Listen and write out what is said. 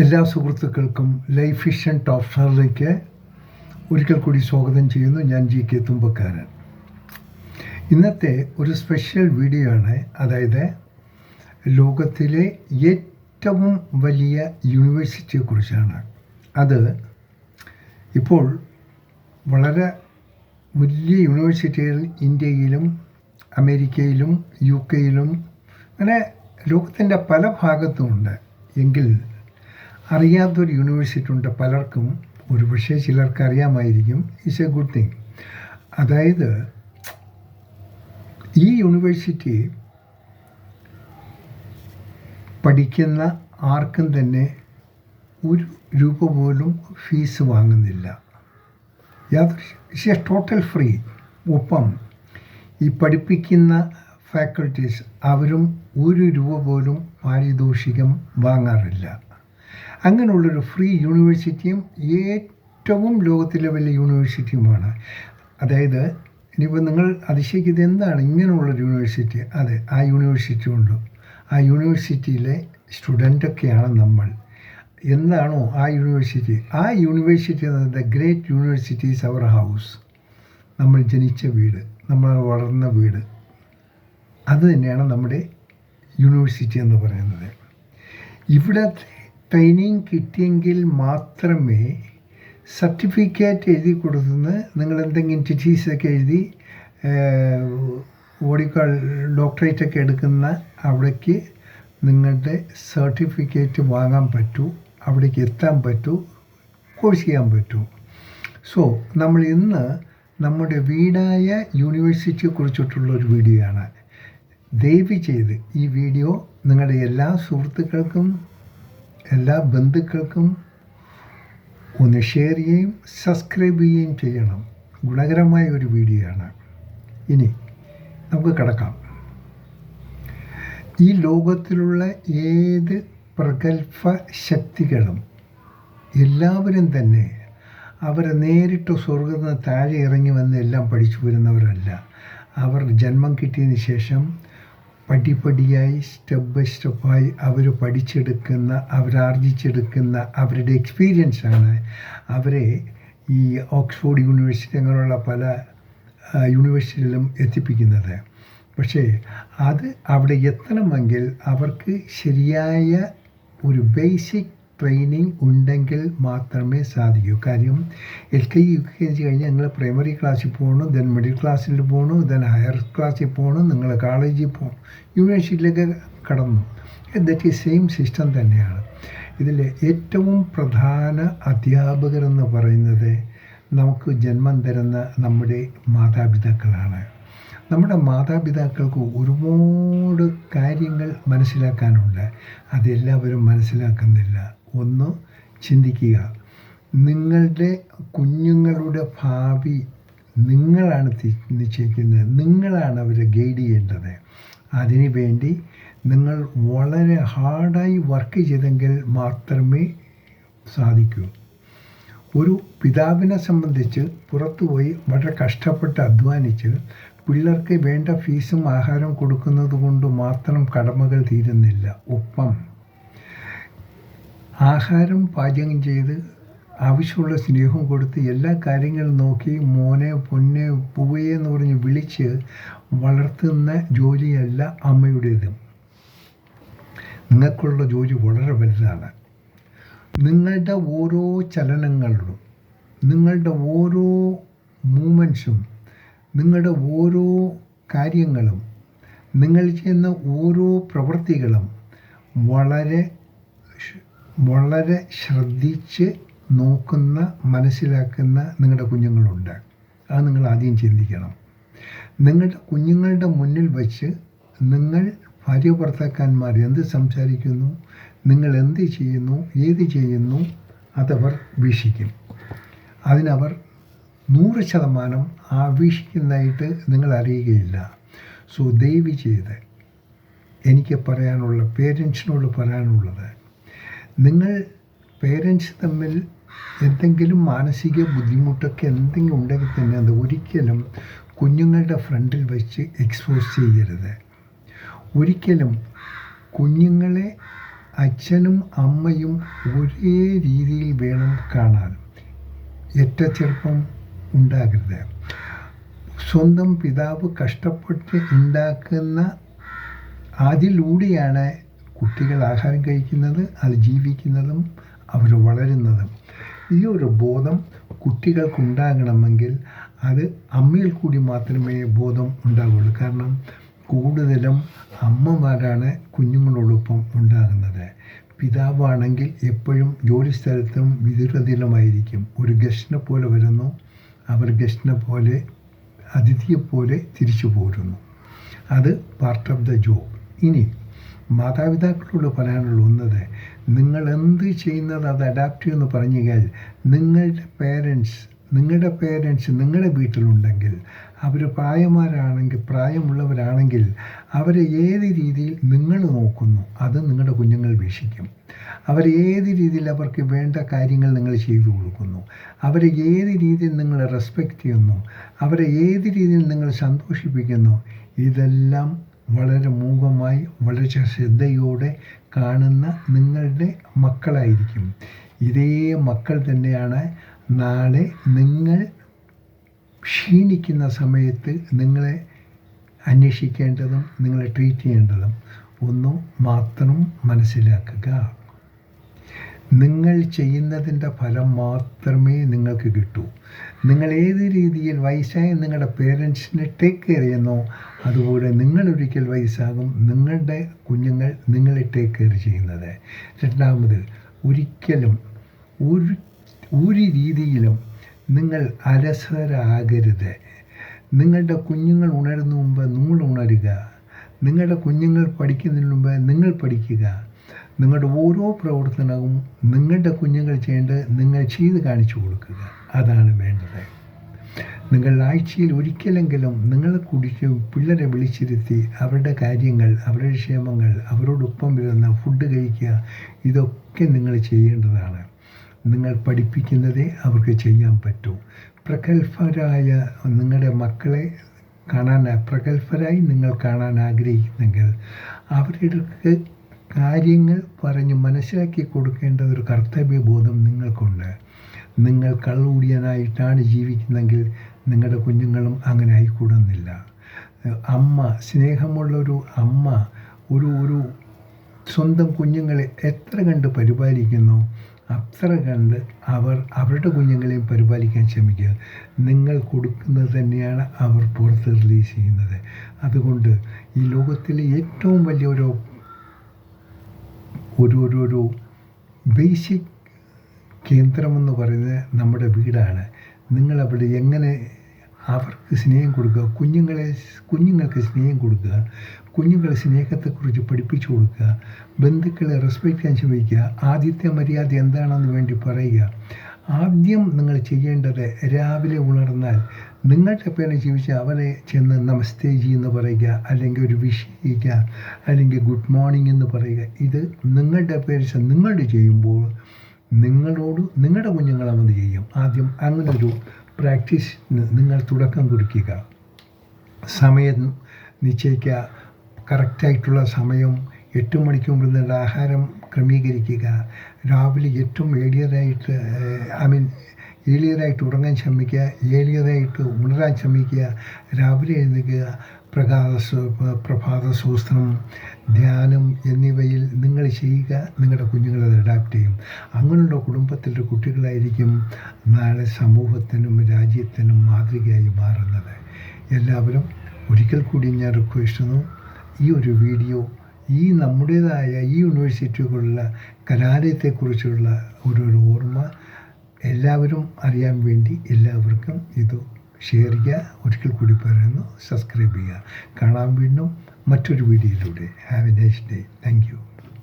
എല്ലാ സുഹൃത്തുക്കൾക്കും life vision top സ്റ്റാറിലേക്ക് ഒരിക്കൽ കൂടി സ്വാഗതം ചെയ്യുന്നു. ഞാൻ GK തുമ്പക്കാരൻ. ഇന്നത്തെ ഒരു സ്പെഷ്യൽ വീഡിയോ ആണ്. അതായത് ലോകത്തിലെ ഏറ്റവും വലിയ യൂണിവേഴ്സിറ്റിയെക്കുറിച്ചാണ്. അത് ഇപ്പോൾ വളരെ വലിയ യൂണിവേഴ്സിറ്റികൾ ഇന്ത്യയിലും അമേരിക്കയിലും UK-യിലും അങ്ങനെ ലോകത്തിൻ്റെ പല ഭാഗത്തുമുണ്ട്. എങ്കിൽ അറിയാത്തൊരു യൂണിവേഴ്സിറ്റി ഉണ്ട്. പലർക്കും ഒരുപക്ഷെ ചിലർക്ക് അറിയാമായിരിക്കും. It's A good thing. അതായത് ഈ യൂണിവേഴ്സിറ്റി പഠിക്കുന്ന ആർക്കും തന്നെ ഒരു രൂപ പോലും ഫീസ് വാങ്ങുന്നില്ല. യാതൊരു ടോട്ടൽ ഫ്രീ. ഒപ്പം ഈ പഠിപ്പിക്കുന്ന ഫാക്കൽറ്റീസ് അവരും ഒരു രൂപ പോലും പാരിതോഷികം വാങ്ങാറില്ല. അങ്ങനെയുള്ളൊരു ഫ്രീ യൂണിവേഴ്സിറ്റിയും ഏറ്റവും ലോകത്തിലെ വലിയ യൂണിവേഴ്സിറ്റിയുമാണ്. അതായത് ഇനിയിപ്പോൾ നിങ്ങൾ അതിശയിക്കുന്നത് എന്താണ് ഇങ്ങനെയുള്ളൊരു യൂണിവേഴ്സിറ്റി? അതെ, ആ യൂണിവേഴ്സിറ്റി ഉണ്ട്. ആ യൂണിവേഴ്സിറ്റിയിലെ സ്റ്റുഡൻ്റൊക്കെയാണ് നമ്മൾ. എന്താണോ ആ യൂണിവേഴ്സിറ്റി എന്നത് the great university is our house. നമ്മൾ ജനിച്ച വീട്, നമ്മൾ വളർന്ന വീട്, അത് തന്നെയാണ് നമ്മുടെ യൂണിവേഴ്സിറ്റി എന്ന് പറയുന്നത്. ഇവിടെ ട്രെയിനിങ് കിട്ടിയെങ്കിൽ മാത്രമേ സർട്ടിഫിക്കറ്റ് എഴുതി കൊടുത്തുനിന്ന് നിങ്ങൾ എന്തെങ്കിലും ടിറ്റീസൊക്കെ എഴുതി ഡോക്ടറേറ്റൊക്കെ എടുക്കുന്ന അവിടേക്ക് നിങ്ങളുടെ സർട്ടിഫിക്കറ്റ് വാങ്ങാൻ പറ്റൂ, അവിടേക്ക് എത്താൻ പറ്റൂ, കോഴ്സ് ചെയ്യാൻ പറ്റൂ. സോ നമ്മൾ ഇന്ന് നമ്മുടെ വീടായ യൂണിവേഴ്സിറ്റിയെക്കുറിച്ചിട്ടുള്ളൊരു വീഡിയോ ആണ്. ദയവ് ചെയ്ത് ഈ വീഡിയോ നിങ്ങളുടെ എല്ലാ സുഹൃത്തുക്കൾക്കും എല്ലാ ബന്ധുക്കൾക്കും ഒന്ന് ഷെയർ ചെയ്യുകയും സബ്സ്ക്രൈബ് ചെയ്യുകയും ചെയ്യണം. ഗുണകരമായ ഒരു വീഡിയോ ആണ്. ഇനി നമുക്ക് കിടക്കാം. ഈ ലോകത്തിലുള്ള ഏത് പ്രഗത്ഭ ശക്തികളും എല്ലാവരും തന്നെ അവർ നേരിട്ട് സ്വർഗ്ഗത്തിൽ നിന്ന് താഴെ ഇറങ്ങി വന്ന് എല്ലാം പഠിച്ചു വരുന്നവരല്ല. അവർ ജന്മം കിട്ടിയതിന് ശേഷം പടിപടിയായി സ്റ്റെപ്പ് ബൈ സ്റ്റെപ്പായി അവർ പഠിച്ചെടുക്കുന്ന, അവരാർജിച്ചെടുക്കുന്ന അവരുടെ എക്സ്പീരിയൻസാണ് അവരെ ഈ ഓക്സ്ഫോർഡ് യൂണിവേഴ്സിറ്റി അങ്ങനെയുള്ള പല യൂണിവേഴ്സിറ്റികളിലും എത്തിപ്പിക്കുന്നത്. പക്ഷേ അത് അവിടെ എത്തണമെങ്കിൽ അവർക്ക് ശരിയായ ഒരു ബേസിക് ട്രെയിനിങ് ഉണ്ടെങ്കിൽ മാത്രമേ സാധിക്കൂ. കാര്യം LKG UKG കഴിഞ്ഞ് നിങ്ങൾ പ്രൈമറി ക്ലാസ്സിൽ പോകണം, ദെൻ മിഡിൽ ക്ലാസ്സിൽ പോകണം, ദെൻ ഹയർ ക്ലാസ്സിൽ പോകണം, നിങ്ങൾ കോളേജിൽ പോകണം, യൂണിവേഴ്സിറ്റിയിലേക്ക് കടന്നു. ദറ്റ് ഈ സെയിം സിസ്റ്റം തന്നെയാണ്. ഇതിൽ ഏറ്റവും പ്രധാന അധ്യാപകരെന്ന് പറയുന്നത് നമുക്ക് ജന്മം തരുന്ന നമ്മുടെ മാതാപിതാക്കളാണ്. നമ്മുടെ മാതാപിതാക്കൾക്ക് ഒരുപാട് കാര്യങ്ങൾ മനസ്സിലാക്കാനുണ്ട്. അതെല്ലാവരും മനസ്സിലാക്കുന്നില്ല. ഒന്ന് ചിന്തിക്കുക, നിങ്ങളുടെ കുഞ്ഞുങ്ങളുടെ ഭാവി നിങ്ങളാണ് നിശ്ചയിക്കുന്നത്. നിങ്ങളാണ് അവരെ ഗൈഡ് ചെയ്യേണ്ടത്. അതിനു വേണ്ടി നിങ്ങൾ വളരെ ഹാർഡായി വർക്ക് ചെയ്തെങ്കിൽ മാത്രമേ സാധിക്കൂ. ഒരു പിതാവിനെ സംബന്ധിച്ച് പുറത്തുപോയി വളരെ കഷ്ടപ്പെട്ട് അധ്വാനിച്ച് പിള്ളേർക്ക് വേണ്ട ഫീസും ആഹാരം കൊടുക്കുന്നത് കൊണ്ട് മാത്രം കടമകൾ തീരുന്നില്ല. ഒപ്പം ആഹാരം പാചകം ചെയ്ത് ആവശ്യമുള്ള സ്നേഹം കൊടുത്ത് എല്ലാ കാര്യങ്ങളും നോക്കി മോനെ പൊന്നെ പൂവേ എന്ന് പറഞ്ഞ് വിളിച്ച് വളർത്തുന്ന ജോലിയല്ല അമ്മയുടേത്. നിങ്ങൾക്കുള്ള ജോലി വളരെ വലുതാണ്. നിങ്ങളുടെ ഓരോ ചലനങ്ങളിലും, നിങ്ങളുടെ ഓരോ മൂമെൻറ്റ്സും, നിങ്ങളുടെ ഓരോ കാര്യങ്ങളും, നിങ്ങൾ ചെയ്യുന്ന ഓരോ പ്രവൃത്തികളും വളരെ വളരെ ശ്രദ്ധിച്ച് നോക്കുന്ന, മനസ്സിലാക്കുന്ന നിങ്ങളുടെ കുഞ്ഞുങ്ങളുണ്ട്. അത് നിങ്ങൾ ആദ്യം ചിന്തിക്കണം. നിങ്ങളുടെ കുഞ്ഞുങ്ങളുടെ മുന്നിൽ വച്ച് നിങ്ങൾ ഭാര്യ ഭർത്താക്കന്മാർ എന്ത് സംസാരിക്കുന്നു, നിങ്ങൾ എന്ത് ചെയ്യുന്നു, ഏത് ചെയ്യുന്നു, അതവർ വീക്ഷിക്കും. അതിനവർ 100% വീക്ഷിക്കുന്നതായിട്ട് നിങ്ങൾ അറിയുകയില്ല. സോ ദയവ് ചെയ്ത് എനിക്ക് പറയാനുള്ള, പേരൻസിനോട് പറയാനുള്ളത്, നിങ്ങൾ പേരൻസ് തമ്മിൽ എന്തെങ്കിലും മാനസിക ബുദ്ധിമുട്ടൊക്കെ എന്തെങ്കിലും ഉണ്ടെങ്കിൽ തന്നെ അത് ഒരിക്കലും കുഞ്ഞുങ്ങളുടെ ഫ്രണ്ടിൽ വെച്ച് എക്സ്പോസ് ചെയ്യരുത്. ഒരിക്കലും കുഞ്ഞുങ്ങളെ അച്ഛനും അമ്മയും ഒരേ രീതിയിൽ വേണം കാണാൻ. ഏറ്റച്ചെറുപ്പം ഉണ്ടാകരുത്. സ്വന്തം പിതാവ് കഷ്ടപ്പെട്ട് ഉണ്ടാക്കുന്ന അതിലൂടെയാണ് കുട്ടികൾ ആഹാരം കഴിക്കുന്നത്, അത് ജീവിക്കുന്നതും അവർ വളരുന്നതും. ഈ ഒരു ബോധം കുട്ടികൾക്കുണ്ടാകണമെങ്കിൽ അത് അമ്മയിൽ കൂടി മാത്രമേ ബോധം ഉണ്ടാവുള്ളൂ. കാരണം കൂടുതലും അമ്മമാരാണ് കുഞ്ഞുങ്ങളോടൊപ്പം ഉണ്ടാകുന്നത്. പിതാവാണെങ്കിൽ എപ്പോഴും ജോലിസ്ഥലത്തും വിദുരതയിലുമായിരിക്കും. ഒരു ഗസ്റ്റിനെ പോലെ വരുന്നു, അവർ ഗസ്റ്റിനെ പോലെ അതിഥിയെപ്പോലെ തിരിച്ചു പോരുന്നു. അത് പാർട്ട് ഓഫ് ദ ജോബ്. ഇനി മാതാപിതാക്കളോട് പറയാനുള്ള ഒന്നത്, നിങ്ങൾ എന്ത് ചെയ്യുന്നത് അത് അഡാപ്റ്റ് ചെയ്യുമെന്ന് പറഞ്ഞു കഴിഞ്ഞാൽ നിങ്ങളുടെ പേരൻസ് നിങ്ങളുടെ വീട്ടിലുണ്ടെങ്കിൽ, അവർ പ്രായമുള്ളവരാണെങ്കിൽ അവരെ ഏത് രീതിയിൽ നിങ്ങൾ നോക്കുന്നു അത് നിങ്ങളുടെ കുഞ്ഞുങ്ങൾ വീക്ഷിക്കും. അവരെ ഏത് രീതിയിൽ അവർക്ക് വേണ്ട കാര്യങ്ങൾ നിങ്ങൾ ചെയ്തു കൊടുക്കുന്നു, അവരെ ഏത് രീതിയിൽ നിങ്ങൾ റെസ്പെക്റ്റ് ചെയ്യുന്നു, അവരെ ഏത് രീതിയിൽ നിങ്ങൾ സന്തോഷിപ്പിക്കുന്നു, ഇതെല്ലാം വളരെ മൂകമായി വളരെ ശ്രദ്ധയോടെ കാണുന്ന നിങ്ങളുടെ മക്കളായിരിക്കും. ഇതേ മക്കൾ തന്നെയാണ് നാളെ നിങ്ങൾ ക്ഷീണിക്കുന്ന സമയത്ത് നിങ്ങളെ അന്വേഷിക്കേണ്ടതും നിങ്ങളെ ട്രീറ്റ് ചെയ്യേണ്ടതും. ഒന്ന് മാത്രം മനസ്സിലാക്കുക, നിങ്ങൾ ചെയ്യുന്നതിൻ്റെ ഫലം മാത്രമേ നിങ്ങൾക്ക് കിട്ടൂ. നിങ്ങൾ ഏത് രീതിയിൽ വയസ്സായ നിങ്ങളുടെ പേരൻസിനെ ടേക്ക് കെയർ ചെയ്യുന്നോ അതുപോലെ നിങ്ങളൊരിക്കൽ വയസ്സാകും നിങ്ങളുടെ കുഞ്ഞുങ്ങൾ നിങ്ങളെ ടേക്ക് കെയർ ചെയ്യുന്നത്. രണ്ടാമത്, ഒരിക്കലും ഒരു രീതിയിലും നിങ്ങൾ അലസരാകരുത്. നിങ്ങളുടെ കുഞ്ഞുങ്ങൾ ഉണരുന്ന മുമ്പ് നിങ്ങൾ ഉണരുക. നിങ്ങളുടെ കുഞ്ഞുങ്ങൾ പഠിക്കുന്നതിന് മുമ്പ് നിങ്ങൾ പഠിക്കുക. നിങ്ങളുടെ ഓരോ പ്രവർത്തനവും നിങ്ങളുടെ കുഞ്ഞുങ്ങൾ ചെയ്യേണ്ടത് നിങ്ങൾ ചെയ്ത് കാണിച്ചു കൊടുക്കുക. അതാണ് വേണ്ടത്. നിങ്ങൾ ആഴ്ചയിൽ ഒരിക്കലെങ്കിലും നിങ്ങളെ കുടിച്ച് പിള്ളേരെ വിളിച്ചിരുത്തി അവരുടെ കാര്യങ്ങൾ, അവരുടെ ക്ഷേമങ്ങൾ, അവരോടൊപ്പം വരുന്ന ഫുഡ് കഴിക്കുക, ഇതൊക്കെ നിങ്ങൾ ചെയ്യേണ്ടതാണ്. നിങ്ങൾ പഠിപ്പിക്കുന്നതേ അവർക്ക് ചെയ്യാൻ പറ്റൂ. പ്രഗത്ഭരായ നിങ്ങളുടെ മക്കളെ പ്രഗത്ഭരായി നിങ്ങൾ കാണാൻ ആഗ്രഹിക്കുന്നെങ്കിൽ അവർക്ക് കാര്യങ്ങൾ പറഞ്ഞ് മനസ്സിലാക്കി കൊടുക്കേണ്ട ഒരു കർത്തവ്യബോധം നിങ്ങൾക്കുണ്ട്. നിങ്ങൾ കള്ളുകൂടിയനായിട്ടാണ് ജീവിക്കുന്നതെങ്കിൽ നിങ്ങളുടെ കുഞ്ഞുങ്ങളും അങ്ങനെ ആയിക്കൂടുന്നില്ല. സ്നേഹമുള്ളൊരു അമ്മ ഒരു സ്വന്തം കുഞ്ഞുങ്ങളെ എത്ര കണ്ട് പരിപാലിക്കുന്നു അത്ര കണ്ട് അവരുടെ കുഞ്ഞുങ്ങളെയും പരിപാലിക്കാൻ ശ്രമിക്കുക. നിങ്ങൾ കൊടുക്കുന്നത് തന്നെയാണ് അവർ പുറത്ത് റിലീസ് ചെയ്യുന്നത്. അതുകൊണ്ട് ഈ ലോകത്തിലെ ഏറ്റവും വലിയ ഒരു ബേസിക് കേന്ദ്രമെന്ന് പറയുന്നത് നമ്മുടെ വീടാണ്. നിങ്ങളവിടെ എങ്ങനെ അവർക്ക് സ്നേഹം കൊടുക്കുക, കുഞ്ഞുങ്ങൾക്ക് സ്നേഹം കൊടുക്കുക, കുഞ്ഞുങ്ങളെ സ്നേഹത്തെക്കുറിച്ച് പഠിപ്പിച്ചു കൊടുക്കുക, ബന്ധുക്കളെ റെസ്പെക്റ്റ് ചെയ്യാൻ ശ്രമിക്കുക, ആദ്യത്തെ മര്യാദ എന്താണെന്ന് വേണ്ടി പറയുക. ആദ്യം നിങ്ങൾ ചെയ്യേണ്ടത് രാവിലെ ഉണർന്നാൽ നിങ്ങളുടെ പേരെ ജീവിച്ച് അവരെ ചെന്ന് നമസ്തേ ജി എന്ന് പറയുക, അല്ലെങ്കിൽ ഒരു വിഷ് ചെയ്യുക, അല്ലെങ്കിൽ ഗുഡ് മോർണിംഗ് എന്ന് പറയുക. ഇത് നിങ്ങളുടെ പേര് നിങ്ങളുടെ ചെയ്യുമ്പോൾ നിങ്ങളുടെ കുഞ്ഞുങ്ങൾ അത് ചെയ്യും. ആദ്യം അങ്ങനൊരു പ്രാക്ടീസ് നിങ്ങൾ തുടക്കം കുറിക്കുക. സമയം നിശ്ചയിക്കുക. കറക്റ്റായിട്ടുള്ള സമയം 8 മണിക്ക് മുമ്പ് നിങ്ങളുടെ ആഹാരം ക്രമീകരിക്കുക. രാവിലെ ഏറ്റവും ഏർലിയറായിട്ട് ഉറങ്ങാൻ ശ്രമിക്കുക, ഏർലിയറായിട്ട് ഉണരാൻ ശ്രമിക്കുക. രാവിലെ എഴുന്നേൽക്കുക. പ്രഭാത സൂസ്ത്രം, ധ്യാനം എന്നിവയിൽ നിങ്ങൾ ചെയ്യുക. നിങ്ങളുടെ കുഞ്ഞുങ്ങളത് അഡാപ്റ്റ് ചെയ്യും. അങ്ങനെയുള്ള കുടുംബത്തിലെ കുട്ടികളായിരിക്കും നാളെ സമൂഹത്തിനും രാജ്യത്തിനും മാതൃകയായി മാറുന്നത്. എല്ലാവരും ഒരിക്കൽ കൂടി ഞാൻ റിക്വസ്റ്റ് ചെയ്യുന്നു, ഈ ഒരു വീഡിയോ നമ്മുടേതായ ഈ യൂണിവേഴ്സിറ്റികളുള്ള കലാലയത്തെക്കുറിച്ചുള്ള ഒരു ഓർമ്മ എല്ലാവരും അറിയാൻ വേണ്ടി എല്ലാവർക്കും ഇത് ഷെയർ ചെയ്യുക. ഒരിക്കൽ കൂടി പറയുന്നു, സബ്സ്ക്രൈബ് ചെയ്യുക. കാണാൻ വീണ്ടും മറ്റൊരു വീഡിയോയിലൂടെ. Have A nice day. Thank you.